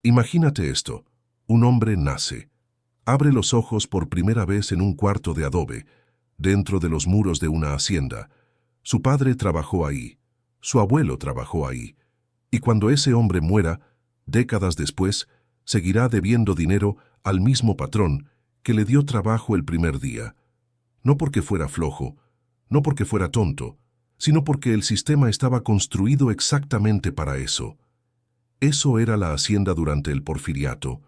Imagínate esto. Un hombre nace. Abre los ojos por primera vez en un cuarto de adobe, dentro de los muros de una hacienda. Su padre trabajó ahí. Su abuelo trabajó ahí. Y cuando ese hombre muera, décadas después, seguirá debiendo dinero al mismo patrón que le dio trabajo el primer día. No porque fuera flojo, no porque fuera tonto, sino porque el sistema estaba construido exactamente para eso. Eso era la hacienda durante el Porfiriato.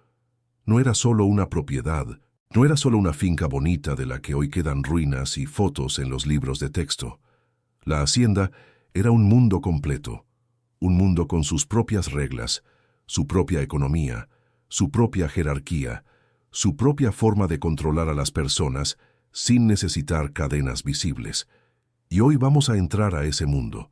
No era solo una propiedad, no era solo una finca bonita de la que hoy quedan ruinas y fotos en los libros de texto. La hacienda era un mundo completo, un mundo con sus propias reglas, su propia economía, su propia jerarquía, su propia forma de controlar a las personas sin necesitar cadenas visibles. Y hoy vamos a entrar a ese mundo.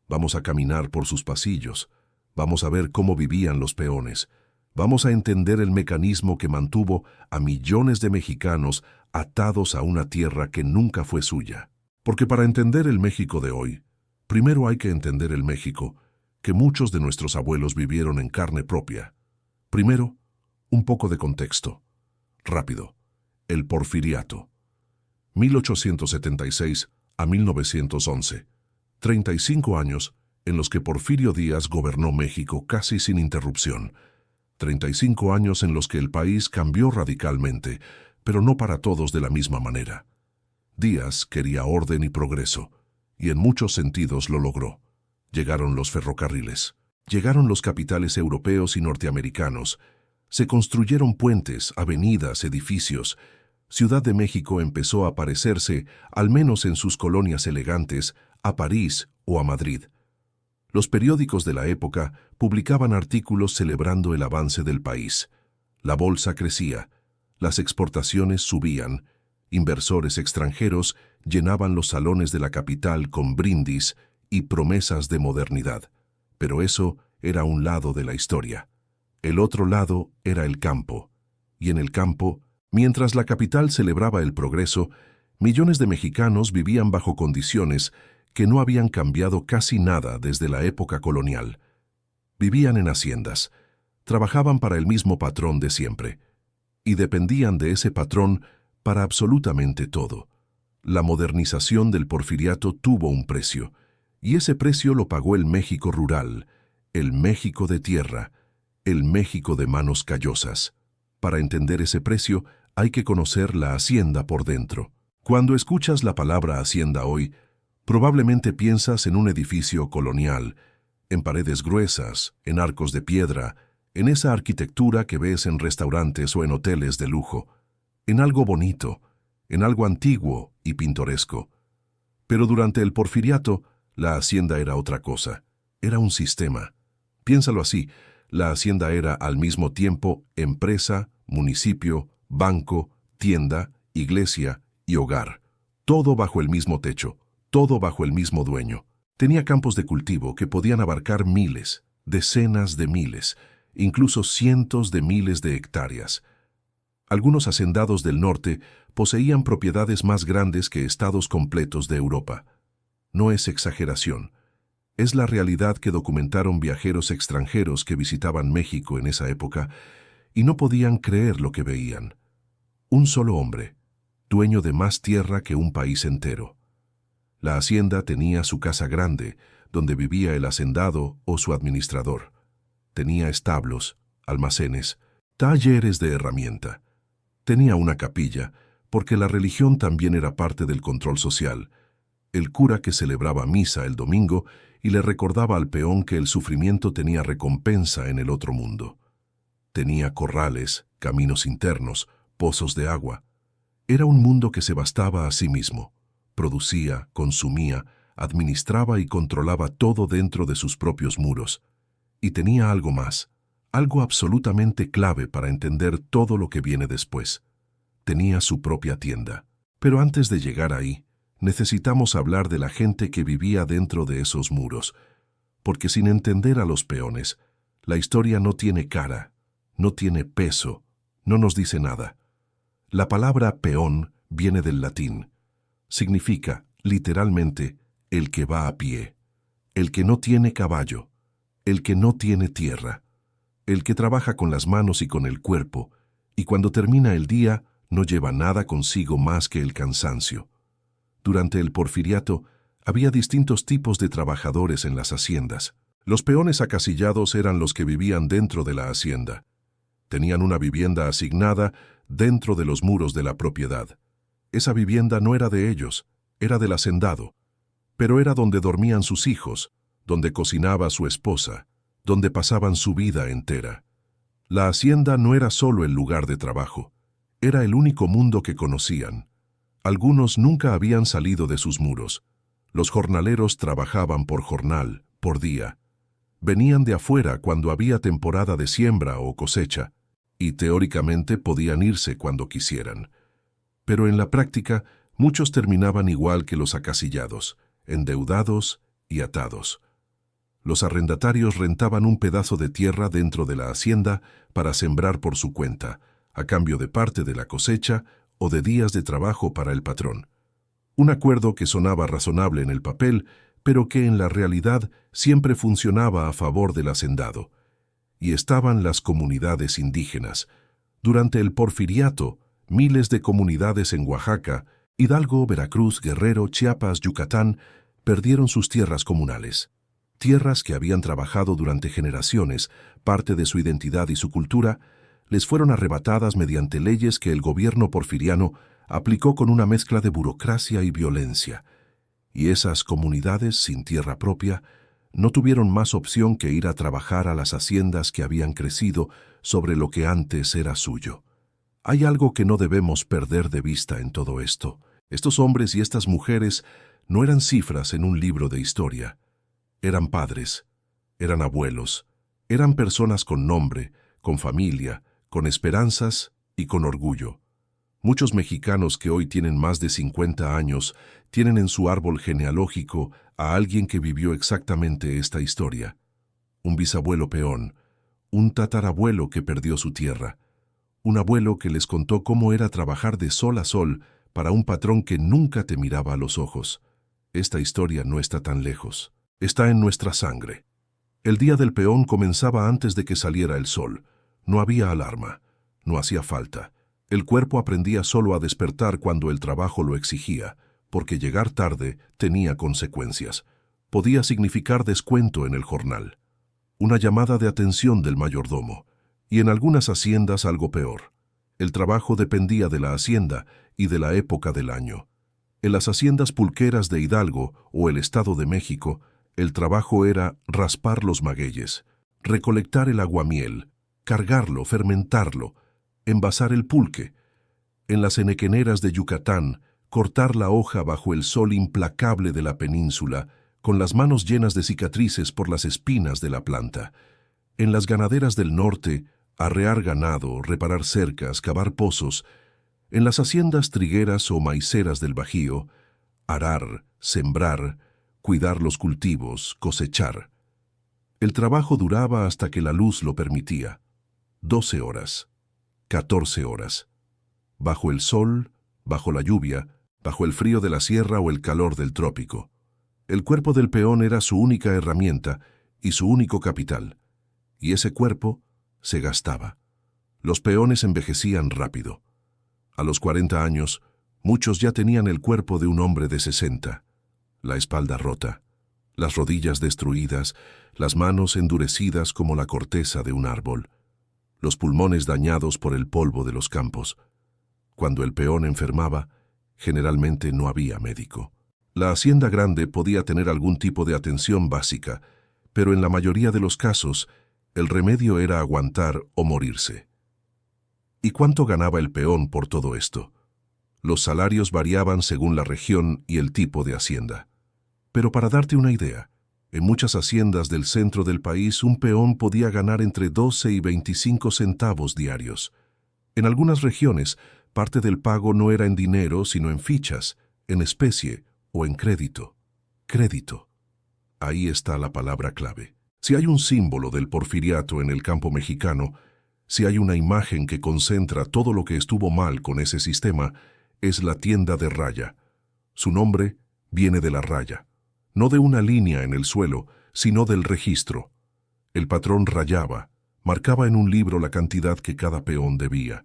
Vamos a caminar por sus pasillos. Vamos a ver cómo vivían los peones. Vamos a entender el mecanismo que mantuvo a millones de mexicanos atados a una tierra que nunca fue suya. Porque para entender el México de hoy, primero hay que entender el México que muchos de nuestros abuelos vivieron en carne propia. Primero, un poco de contexto. Rápido. El Porfiriato. 1876 a 1911. 35 años en los que Porfirio Díaz gobernó México casi sin interrupción. 35 años en los que el país cambió radicalmente, pero no para todos de la misma manera. Díaz quería orden y progreso, y en muchos sentidos lo logró. Llegaron los ferrocarriles, llegaron los capitales europeos y norteamericanos, se construyeron puentes, avenidas, edificios. Ciudad de México empezó a parecerse, al menos en sus colonias elegantes, a París o a Madrid. Los periódicos de la época publicaban artículos celebrando el avance del país. La bolsa crecía, las exportaciones subían, inversores extranjeros llenaban los salones de la capital con brindis y promesas de modernidad. Pero eso era un lado de la historia. El otro lado era el campo. Y en el campo, mientras la capital celebraba el progreso, millones de mexicanos vivían bajo condiciones que no habían cambiado casi nada desde la época colonial. Vivían en haciendas, trabajaban para el mismo patrón de siempre, y dependían de ese patrón para absolutamente todo. La modernización del Porfiriato tuvo un precio, y ese precio lo pagó el México rural, el México de tierra, el México de manos callosas. Para entender ese precio, hay que conocer la hacienda por dentro. Cuando escuchas la palabra hacienda hoy, probablemente piensas en un edificio colonial, en paredes gruesas, en arcos de piedra, en esa arquitectura que ves en restaurantes o en hoteles de lujo, en algo bonito, en algo antiguo y pintoresco. Pero durante el Porfiriato, la hacienda era otra cosa, era un sistema. Piénsalo así, la hacienda era al mismo tiempo empresa, municipio, banco, tienda, iglesia y hogar. Todo bajo el mismo techo, todo bajo el mismo dueño. Tenía campos de cultivo que podían abarcar miles, decenas de miles, incluso cientos de miles de hectáreas. Algunos hacendados del norte poseían propiedades más grandes que estados completos de Europa. No es exageración. Es la realidad que documentaron viajeros extranjeros que visitaban México en esa época y no podían creer lo que veían. Un solo hombre, dueño de más tierra que un país entero. La hacienda tenía su casa grande, donde vivía el hacendado o su administrador. Tenía establos, almacenes, talleres de herramienta. Tenía una capilla, porque la religión también era parte del control social. El cura que celebraba misa el domingo y le recordaba al peón que el sufrimiento tenía recompensa en el otro mundo. Tenía corrales, caminos internos, pozos de agua. Era un mundo que se bastaba a sí mismo. Producía, consumía, administraba y controlaba todo dentro de sus propios muros. Y tenía algo más, algo absolutamente clave para entender todo lo que viene después. Tenía su propia tienda. Pero antes de llegar ahí, necesitamos hablar de la gente que vivía dentro de esos muros, porque sin entender a los peones, la historia no tiene cara, no tiene peso, no nos dice nada. La palabra peón viene del latín. Significa, literalmente, el que va a pie, el que no tiene caballo, el que no tiene tierra. el que trabaja con las manos y con el cuerpo, y cuando termina el día no lleva nada consigo más que el cansancio. Durante el Porfiriato había distintos tipos de trabajadores en las haciendas. Los peones acasillados eran los que vivían dentro de la hacienda. Tenían una vivienda asignada dentro de los muros de la propiedad. Esa vivienda no era de ellos, era del hacendado, pero era donde dormían sus hijos, donde cocinaba su esposa, donde pasaban su vida entera. La hacienda no era solo el lugar de trabajo, era el único mundo que conocían. Algunos nunca habían salido de sus muros. Los jornaleros trabajaban por jornal, por día. Venían de afuera cuando había temporada de siembra o cosecha, y teóricamente podían irse cuando quisieran. Pero en la práctica, muchos terminaban igual que los acasillados, endeudados y atados. Los arrendatarios rentaban un pedazo de tierra dentro de la hacienda para sembrar por su cuenta, a cambio de parte de la cosecha o de días de trabajo para el patrón. Un acuerdo que sonaba razonable en el papel, pero que en la realidad siempre funcionaba a favor del hacendado. Y estaban las comunidades indígenas. Durante el Porfiriato, miles de comunidades en Oaxaca, Hidalgo, Veracruz, Guerrero, Chiapas, Yucatán, perdieron sus tierras comunales. Tierras que habían trabajado durante generaciones, parte de su identidad y su cultura, les fueron arrebatadas mediante leyes que el gobierno porfiriano aplicó con una mezcla de burocracia y violencia. Y esas comunidades sin tierra propia no tuvieron más opción que ir a trabajar a las haciendas que habían crecido sobre lo que antes era suyo. Hay algo que no debemos perder de vista en todo esto. Estos hombres y estas mujeres no eran cifras en un libro de historia. Eran padres, eran abuelos, eran personas con nombre, con familia, con esperanzas y con orgullo. Muchos mexicanos que hoy tienen más de 50 años tienen en su árbol genealógico a alguien que vivió exactamente esta historia. Un bisabuelo peón, un tatarabuelo que perdió su tierra, un abuelo que les contó cómo era trabajar de sol a sol para un patrón que nunca te miraba a los ojos. Esta historia no está tan lejos. Está en nuestra sangre. El día del peón comenzaba antes de que saliera el sol. No había alarma. No hacía falta. El cuerpo aprendía solo a despertar cuando el trabajo lo exigía, porque llegar tarde tenía consecuencias. Podía significar descuento en el jornal, una llamada de atención del mayordomo, y en algunas haciendas algo peor. El trabajo dependía de la hacienda y de la época del año. En las haciendas pulqueras de Hidalgo o el Estado de México, el trabajo era raspar los magueyes, recolectar el aguamiel, cargarlo, fermentarlo, envasar el pulque. En las henequeneras de Yucatán, cortar la hoja bajo el sol implacable de la península, con las manos llenas de cicatrices por las espinas de la planta. En las ganaderas del norte, arrear ganado, reparar cercas, cavar pozos. En las haciendas trigueras o maiceras del Bajío, arar, sembrar, cuidar los cultivos, cosechar. El trabajo duraba hasta que la luz lo permitía. 12 horas, 14 horas. Bajo el sol, bajo la lluvia, bajo el frío de la sierra o el calor del trópico. El cuerpo del peón era su única herramienta y su único capital. Y ese cuerpo se gastaba. Los peones envejecían rápido. A los 40 años, muchos ya tenían el cuerpo de un hombre de 60. La espalda rota, las rodillas destruidas, las manos endurecidas como la corteza de un árbol, los pulmones dañados por el polvo de los campos. Cuando el peón enfermaba, generalmente no había médico. La hacienda grande podía tener algún tipo de atención básica, pero en la mayoría de los casos, el remedio era aguantar o morirse. ¿Y cuánto ganaba el peón por todo esto? Los salarios variaban según la región y el tipo de hacienda. Pero para darte una idea, en muchas haciendas del centro del país un peón podía ganar entre 12 y 25 centavos diarios. En algunas regiones, parte del pago no era en dinero, sino en fichas, en especie o en crédito. Crédito. Ahí está la palabra clave. Si hay un símbolo del porfiriato en el campo mexicano, si hay una imagen que concentra todo lo que estuvo mal con ese sistema, es la tienda de raya. Su nombre viene de la raya, no de una línea en el suelo, sino del registro. El patrón rayaba, Marcaba en un libro la cantidad que cada peón debía.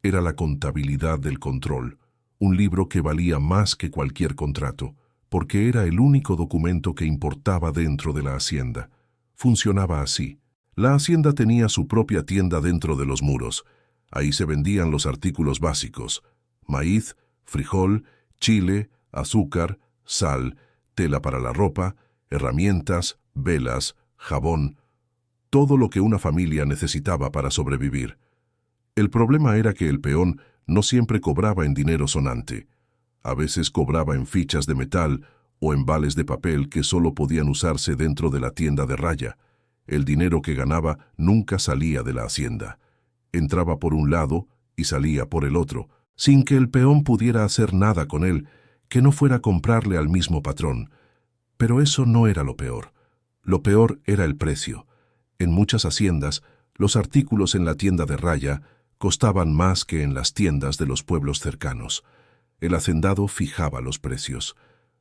Era la contabilidad del control, un libro que valía más que cualquier contrato, porque era el único documento que importaba dentro de la hacienda. Funcionaba así. La hacienda tenía su propia tienda dentro de los muros. Ahí se vendían los artículos básicos: maíz, frijol, chile, azúcar, sal, tela para la ropa, herramientas, velas, jabón, todo lo que una familia necesitaba para sobrevivir. El problema era que el peón no siempre cobraba en dinero sonante. A veces cobraba en fichas de metal o en vales de papel que solo podían usarse dentro de la tienda de raya. El dinero que ganaba nunca salía de la hacienda. Entraba por un lado y salía por el otro, sin que el peón pudiera hacer nada con él, que no fuera a comprarle al mismo patrón. Pero eso no era lo peor. Lo peor era el precio. En muchas haciendas, los artículos en la tienda de raya costaban más que en las tiendas de los pueblos cercanos. El hacendado fijaba los precios.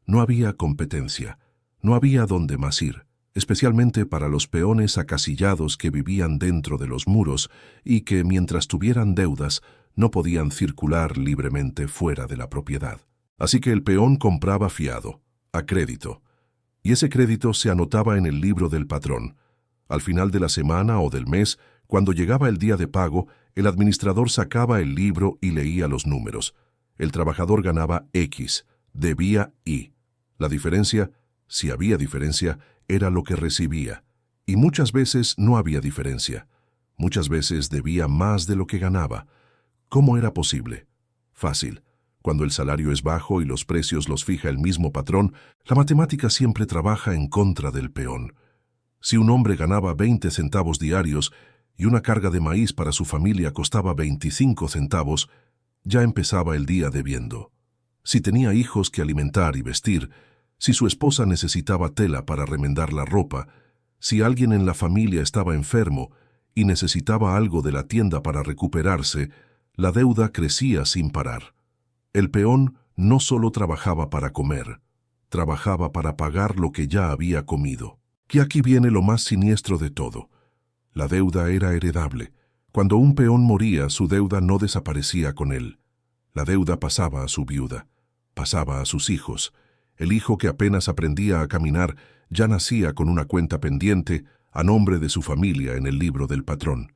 No había competencia. No había dónde más ir, especialmente para los peones acasillados que vivían dentro de los muros y que, mientras tuvieran deudas, no podían circular libremente fuera de la propiedad. Así que el peón compraba fiado, a crédito, y ese crédito se anotaba en el libro del patrón. Al final de la semana o del mes, cuando llegaba el día de pago, el administrador sacaba el libro y leía los números. El trabajador ganaba X, debía Y. La diferencia, si había diferencia, era lo que recibía. Y muchas veces no había diferencia. Muchas veces debía más de lo que ganaba. ¿Cómo era posible? Fácil. Cuando el salario es bajo y los precios los fija el mismo patrón, la matemática siempre trabaja en contra del peón. Si un hombre ganaba 20 centavos diarios y una carga de maíz para su familia costaba 25 centavos, ya empezaba el día debiendo. Si tenía hijos que alimentar y vestir, si su esposa necesitaba tela para remendar la ropa, si alguien en la familia estaba enfermo y necesitaba algo de la tienda para recuperarse, la deuda crecía sin parar. El peón no solo trabajaba para comer, trabajaba para pagar lo que ya había comido. Y aquí viene lo más siniestro de todo. La deuda era heredable. Cuando un peón moría, su deuda no desaparecía con él. La deuda pasaba a su viuda, pasaba a sus hijos. El hijo que apenas aprendía a caminar ya nacía con una cuenta pendiente a nombre de su familia en el libro del patrón.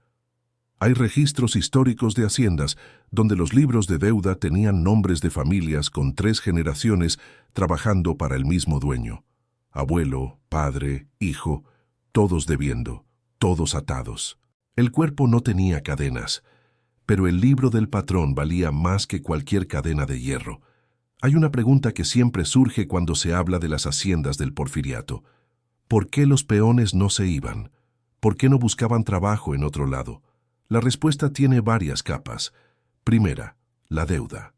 Hay registros históricos de haciendas donde los libros de deuda tenían nombres de familias con 3 generaciones trabajando para el mismo dueño. Abuelo, padre, hijo, todos debiendo, todos atados. El cuerpo no tenía cadenas, pero el libro del patrón valía más que cualquier cadena de hierro. Hay una pregunta que siempre surge cuando se habla de las haciendas del Porfiriato. ¿Por qué los peones no se iban? ¿Por qué no buscaban trabajo en otro lado? La respuesta tiene varias capas. Primera, la deuda.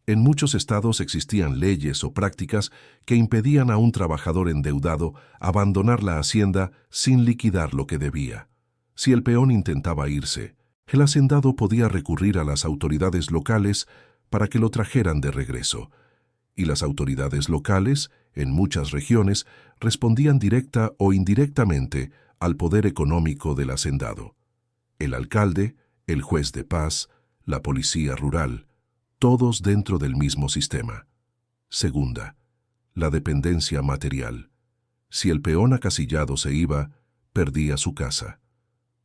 En muchos estados existían leyes o prácticas que impedían a un trabajador endeudado abandonar la hacienda sin liquidar lo que debía. Si el peón intentaba irse, el hacendado podía recurrir a las autoridades locales para que lo trajeran de regreso. Y las autoridades locales, en muchas regiones, respondían directa o indirectamente al poder económico del hacendado. El alcalde, el juez de paz, la policía rural, todos dentro del mismo sistema. Segunda, la dependencia material. Si el peón acasillado se iba, perdía su casa.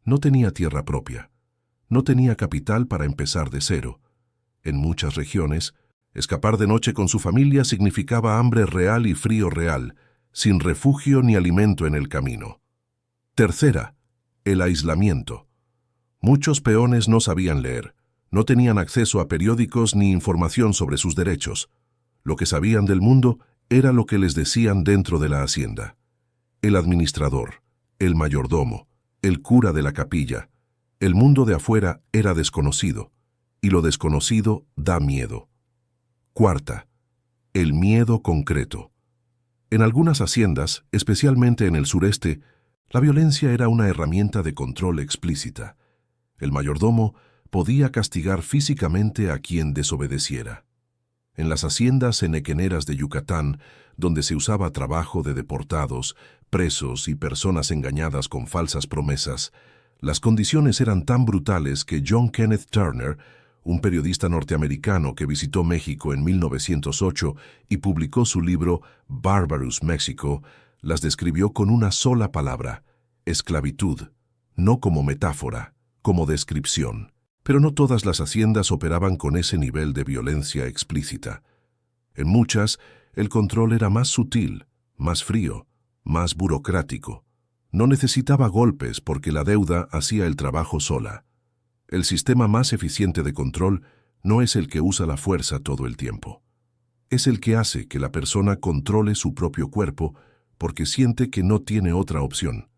No tenía tierra propia. No tenía capital para empezar de cero. En muchas regiones, escapar de noche con su familia significaba hambre real y frío real, sin refugio ni alimento en el camino. Tercera, el aislamiento. Muchos peones no sabían leer. No tenían acceso a periódicos ni información sobre sus derechos. Lo que sabían del mundo era lo que les decían dentro de la hacienda. El administrador, el mayordomo, el cura de la capilla. El mundo de afuera era desconocido, y lo desconocido da miedo. Cuarta, el miedo concreto. En algunas haciendas, especialmente en el sureste, la violencia era una herramienta de control explícita. El mayordomo podía castigar físicamente a quien desobedeciera. En las haciendas henequeneras de Yucatán, donde se usaba trabajo de deportados, presos y personas engañadas con falsas promesas, Las condiciones eran tan brutales que John Kenneth Turner, un periodista norteamericano que visitó México en 1908 y publicó su libro Barbarous Mexico, las describió con una sola palabra: esclavitud, no como metáfora, como descripción. Pero no todas las haciendas operaban con ese nivel de violencia explícita. En muchas, el control era más sutil, más frío, más burocrático. No necesitaba golpes porque la deuda hacía el trabajo sola. El sistema más eficiente de control no es el que usa la fuerza todo el tiempo. Es el que hace que la persona controle su propio cuerpo porque siente que no tiene otra opción.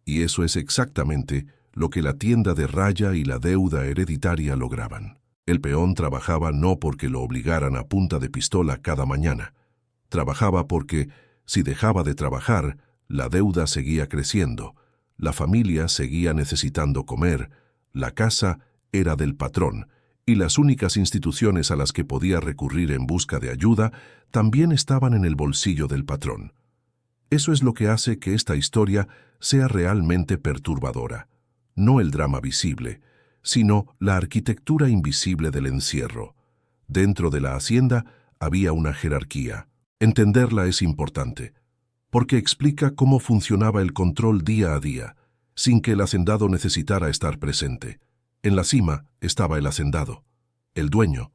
Y eso es exactamente lo que la tienda de raya y la deuda hereditaria lograban. El peón trabajaba no porque lo obligaran a punta de pistola cada mañana. Trabajaba porque, si dejaba de trabajar, la deuda seguía creciendo, la familia seguía necesitando comer, la casa era del patrón, y las únicas instituciones a las que podía recurrir en busca de ayuda también estaban en el bolsillo del patrón. Eso es lo que hace que esta historia sea realmente perturbadora. No el drama visible, sino la arquitectura invisible del encierro. Dentro de la hacienda había una jerarquía. Entenderla es importante, porque explica cómo funcionaba el control día a día, sin que el hacendado necesitara estar presente. En la cima estaba el hacendado, el dueño.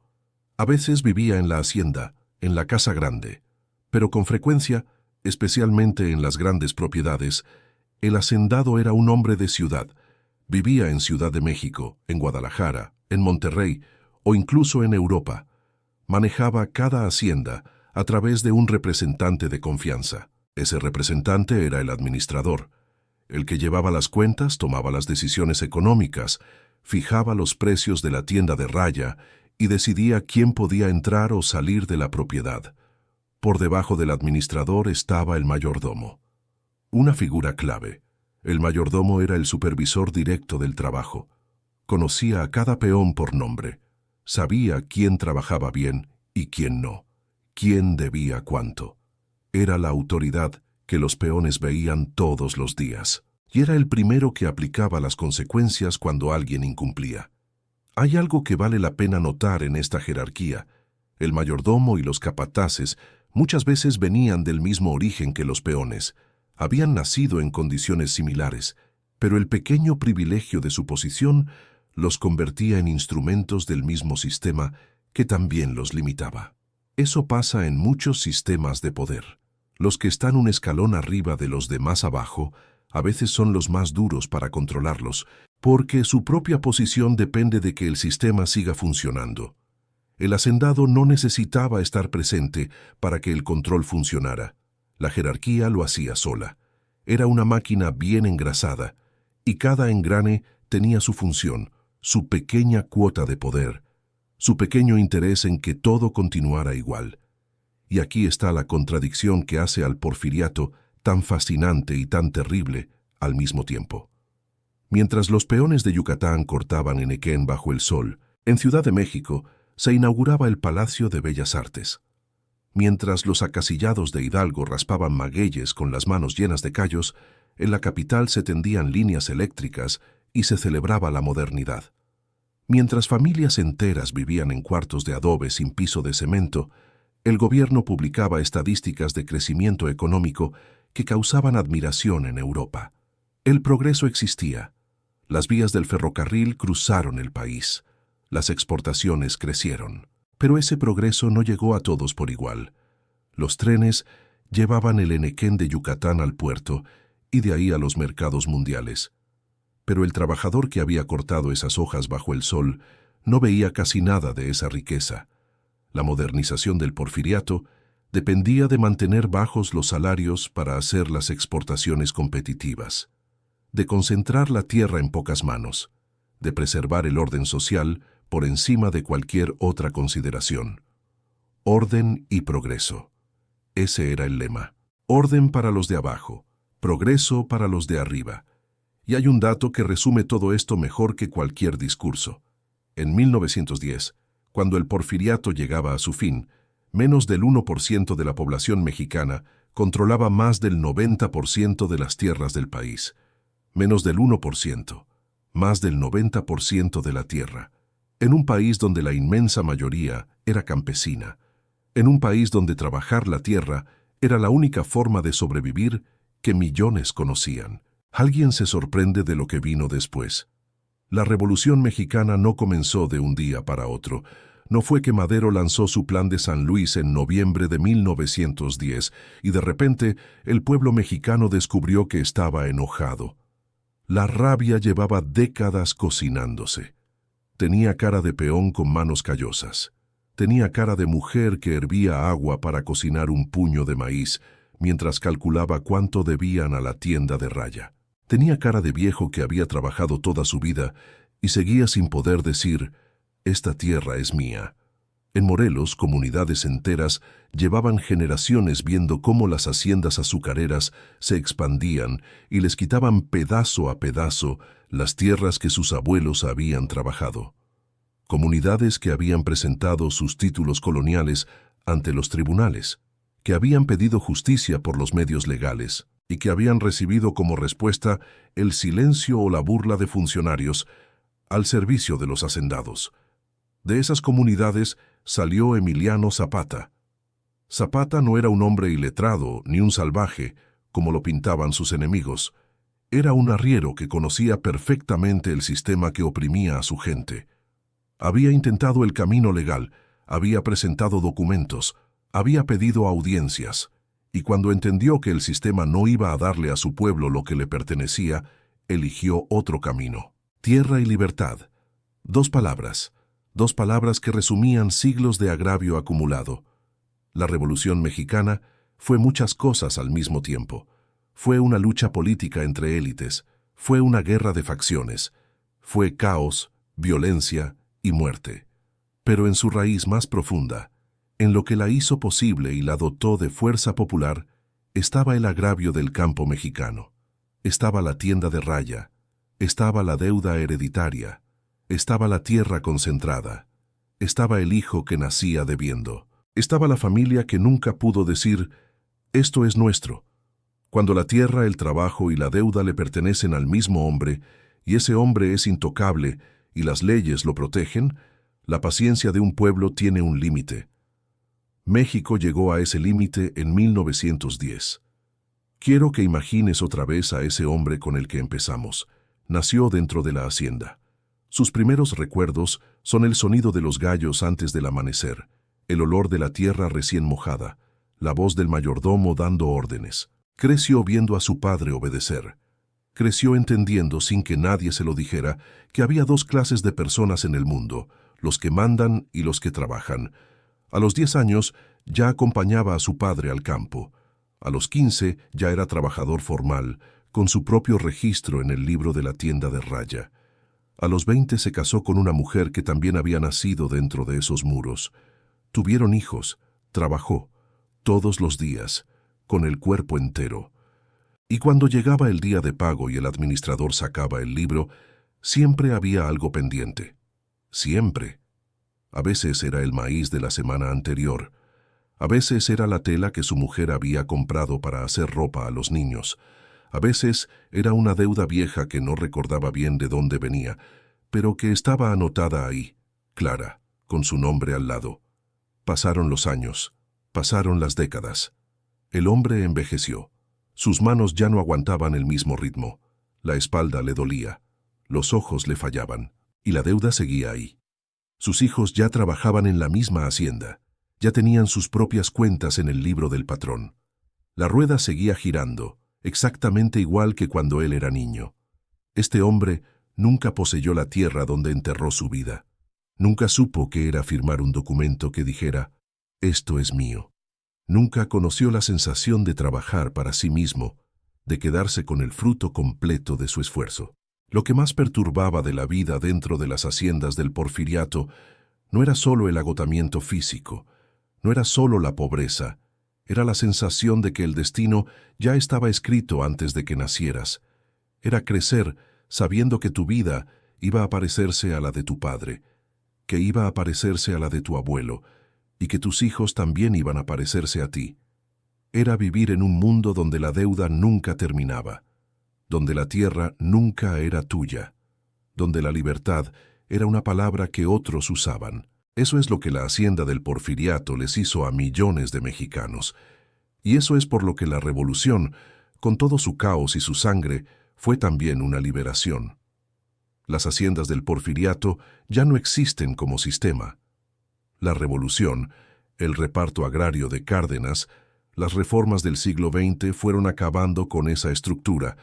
A veces vivía en la hacienda, en la casa grande, pero con frecuencia, especialmente en las grandes propiedades, el hacendado era un hombre de ciudad. Vivía en Ciudad de México, en Guadalajara, en Monterrey o incluso en Europa. Manejaba cada hacienda a través de un representante de confianza. Ese representante era el administrador. El que llevaba las cuentas, tomaba las decisiones económicas, fijaba los precios de la tienda de raya y decidía quién podía entrar o salir de la propiedad. Por debajo del administrador estaba el mayordomo. Una figura clave. El mayordomo era el supervisor directo del trabajo. Conocía a cada peón por nombre. Sabía quién trabajaba bien y quién no. Quién debía cuánto. Era la autoridad que los peones veían todos los días. Y era el primero que aplicaba las consecuencias cuando alguien incumplía. Hay algo que vale la pena notar en esta jerarquía. El mayordomo y los capataces muchas veces venían del mismo origen que los peones. Habían nacido en condiciones similares, pero el pequeño privilegio de su posición los convertía en instrumentos del mismo sistema que también los limitaba. Eso pasa en muchos sistemas de poder. Los que están un escalón arriba de los de más abajo a veces son los más duros para controlarlos, porque su propia posición depende de que el sistema siga funcionando. El hacendado no necesitaba estar presente para que el control funcionara. La jerarquía lo hacía sola. Era una máquina bien engrasada, y cada engrane tenía su función, su pequeña cuota de poder, su pequeño interés en que todo continuara igual. Y aquí está la contradicción que hace al porfiriato tan fascinante y tan terrible al mismo tiempo. Mientras los peones de Yucatán cortaban enequén bajo el sol, en Ciudad de México se inauguraba el Palacio de Bellas Artes. Mientras los acasillados de Hidalgo raspaban magueyes con las manos llenas de callos, en la capital se tendían líneas eléctricas y se celebraba la modernidad. Mientras familias enteras vivían en cuartos de adobe sin piso de cemento, el gobierno publicaba estadísticas de crecimiento económico que causaban admiración en Europa. El progreso existía. Las vías del ferrocarril cruzaron el país. Las exportaciones crecieron. Pero ese progreso no llegó a todos por igual. Los trenes llevaban el enequén de Yucatán al puerto y de ahí a los mercados mundiales. Pero el trabajador que había cortado esas hojas bajo el sol no veía casi nada de esa riqueza. La modernización del porfiriato dependía de mantener bajos los salarios para hacer las exportaciones competitivas, de concentrar la tierra en pocas manos, de preservar el orden social por encima de cualquier otra consideración. Orden y progreso. Ese era el lema. Orden para los de abajo, progreso para los de arriba. Y hay un dato que resume todo esto mejor que cualquier discurso. En 1910, cuando el porfiriato llegaba a su fin, menos del 1% de la población mexicana controlaba más del 90% de las tierras del país. Menos del 1%. más del 90% de la tierra, en un país donde la inmensa mayoría era campesina, en un país donde trabajar la tierra era la única forma de sobrevivir que millones conocían. Alguien se sorprende de lo que vino después. La Revolución Mexicana no comenzó de un día para otro. No fue que Madero lanzó su Plan de San Luis en noviembre de 1910 y de repente el pueblo mexicano descubrió que estaba enojado. La rabia llevaba décadas cocinándose. Tenía cara de peón con manos callosas. Tenía cara de mujer que hervía agua para cocinar un puño de maíz mientras calculaba cuánto debían a la tienda de raya. Tenía cara de viejo que había trabajado toda su vida y seguía sin poder decir, «Esta tierra es mía». En Morelos, comunidades enteras llevaban generaciones viendo cómo las haciendas azucareras se expandían y les quitaban pedazo a pedazo las tierras que sus abuelos habían trabajado. Comunidades que habían presentado sus títulos coloniales ante los tribunales, que habían pedido justicia por los medios legales y que habían recibido como respuesta el silencio o la burla de funcionarios al servicio de los hacendados. De esas comunidades salió Emiliano Zapata. Zapata no era un hombre iletrado ni un salvaje, como lo pintaban sus enemigos. Era un arriero que conocía perfectamente el sistema que oprimía a su gente. Había intentado el camino legal, había presentado documentos, había pedido audiencias, y cuando entendió que el sistema no iba a darle a su pueblo lo que le pertenecía, eligió otro camino. Tierra y libertad. Dos palabras que resumían siglos de agravio acumulado. La Revolución Mexicana fue muchas cosas al mismo tiempo. Fue una lucha política entre élites, fue una guerra de facciones, fue caos, violencia y muerte. Pero en su raíz más profunda, en lo que la hizo posible y la dotó de fuerza popular, estaba el agravio del campo mexicano. Estaba la tienda de raya, estaba la deuda hereditaria, estaba la tierra concentrada, estaba el hijo que nacía debiendo, estaba la familia que nunca pudo decir, esto es nuestro. Cuando la tierra, el trabajo y la deuda le pertenecen al mismo hombre, y ese hombre es intocable y las leyes lo protegen, la paciencia de un pueblo tiene un límite. México llegó a ese límite en 1910. Quiero que imagines otra vez a ese hombre con el que empezamos. Nació dentro de la hacienda. Sus primeros recuerdos son el sonido de los gallos antes del amanecer, el olor de la tierra recién mojada, la voz del mayordomo dando órdenes. Creció viendo a su padre obedecer. Creció entendiendo, sin que nadie se lo dijera, que había dos clases de personas en el mundo, los que mandan y los que trabajan. A los 10 años ya acompañaba a su padre al campo. A los 15 ya era trabajador formal, con su propio registro en el libro de la tienda de raya. A los 20 se casó con una mujer que también había nacido dentro de esos muros. Tuvieron hijos, trabajó, todos los días, con el cuerpo entero. Y cuando llegaba el día de pago y el administrador sacaba el libro, siempre había algo pendiente. Siempre. A veces era el maíz de la semana anterior. A veces era la tela que su mujer había comprado para hacer ropa a los niños. A veces era una deuda vieja que no recordaba bien de dónde venía, pero que estaba anotada ahí, clara, con su nombre al lado. Pasaron los años, pasaron las décadas. El hombre envejeció. Sus manos ya no aguantaban el mismo ritmo. La espalda le dolía, los ojos le fallaban, y la deuda seguía ahí. Sus hijos ya trabajaban en la misma hacienda, ya tenían sus propias cuentas en el libro del patrón. La rueda seguía girando, exactamente igual que cuando él era niño. Este hombre nunca poseyó la tierra donde enterró su vida. Nunca supo qué era firmar un documento que dijera, «Esto es mío». Nunca conoció la sensación de trabajar para sí mismo, de quedarse con el fruto completo de su esfuerzo. Lo que más perturbaba de la vida dentro de las haciendas del Porfiriato no era solo el agotamiento físico, no era solo la pobreza, era la sensación de que el destino ya estaba escrito antes de que nacieras. Era crecer sabiendo que tu vida iba a parecerse a la de tu padre, que iba a parecerse a la de tu abuelo, y que tus hijos también iban a parecerse a ti. Era vivir en un mundo donde la deuda nunca terminaba, donde la tierra nunca era tuya, donde la libertad era una palabra que otros usaban. Eso es lo que la hacienda del Porfiriato les hizo a millones de mexicanos. Y eso es por lo que la revolución, con todo su caos y su sangre, fue también una liberación. Las haciendas del Porfiriato ya no existen como sistema. La revolución, el reparto agrario de Cárdenas, las reformas del siglo XX fueron acabando con esa estructura.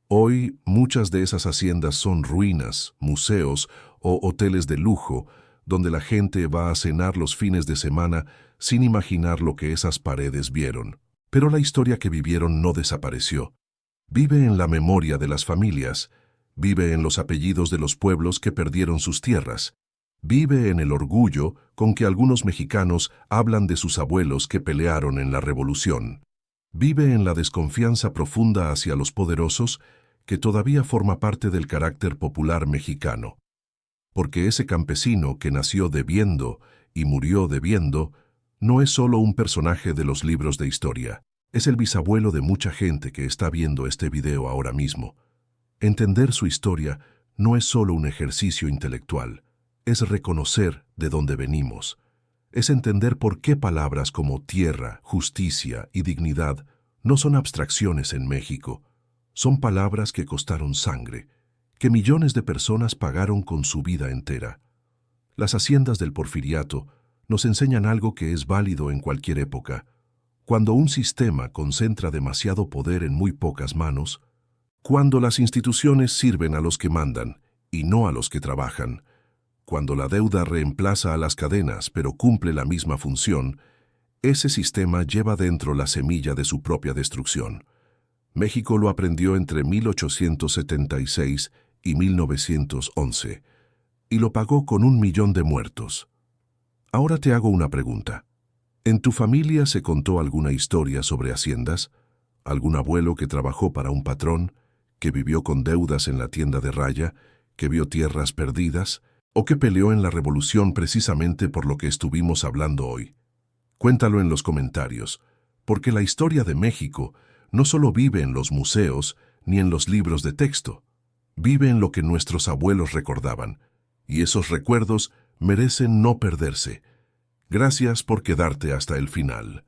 Hoy muchas de esas haciendas son ruinas, museos o hoteles de lujo, donde la gente va a cenar los fines de semana sin imaginar lo que esas paredes vieron. Pero la historia que vivieron no desapareció. Vive en la memoria de las familias, vive en los apellidos de los pueblos que perdieron sus tierras, vive en el orgullo con que algunos mexicanos hablan de sus abuelos que pelearon en la revolución. Vive en la desconfianza profunda hacia los poderosos que todavía forma parte del carácter popular mexicano. Porque ese campesino que nació debiendo y murió debiendo no es solo un personaje de los libros de historia, es el bisabuelo de mucha gente que está viendo este video ahora mismo. Entender su historia no es solo un ejercicio intelectual, es reconocer de dónde venimos. Es entender por qué palabras como tierra, justicia y dignidad no son abstracciones en México. Son palabras que costaron sangre, que millones de personas pagaron con su vida entera. Las haciendas del Porfiriato nos enseñan algo que es válido en cualquier época. Cuando un sistema concentra demasiado poder en muy pocas manos, cuando las instituciones sirven a los que mandan y no a los que trabajan, cuando la deuda reemplaza a las cadenas pero cumple la misma función, ese sistema lleva dentro la semilla de su propia destrucción. México lo aprendió entre 1876 y 1911, y lo pagó con 1 millón de muertos. Ahora te hago una pregunta. ¿En tu familia se contó alguna historia sobre haciendas? ¿Algún abuelo que trabajó para un patrón, que vivió con deudas en la tienda de raya, que vio tierras perdidas, o que peleó en la revolución precisamente por lo que estuvimos hablando hoy? Cuéntalo en los comentarios, porque la historia de México no solo vive en los museos ni en los libros de texto, vive en lo que nuestros abuelos recordaban, y esos recuerdos merecen no perderse. Gracias por quedarte hasta el final.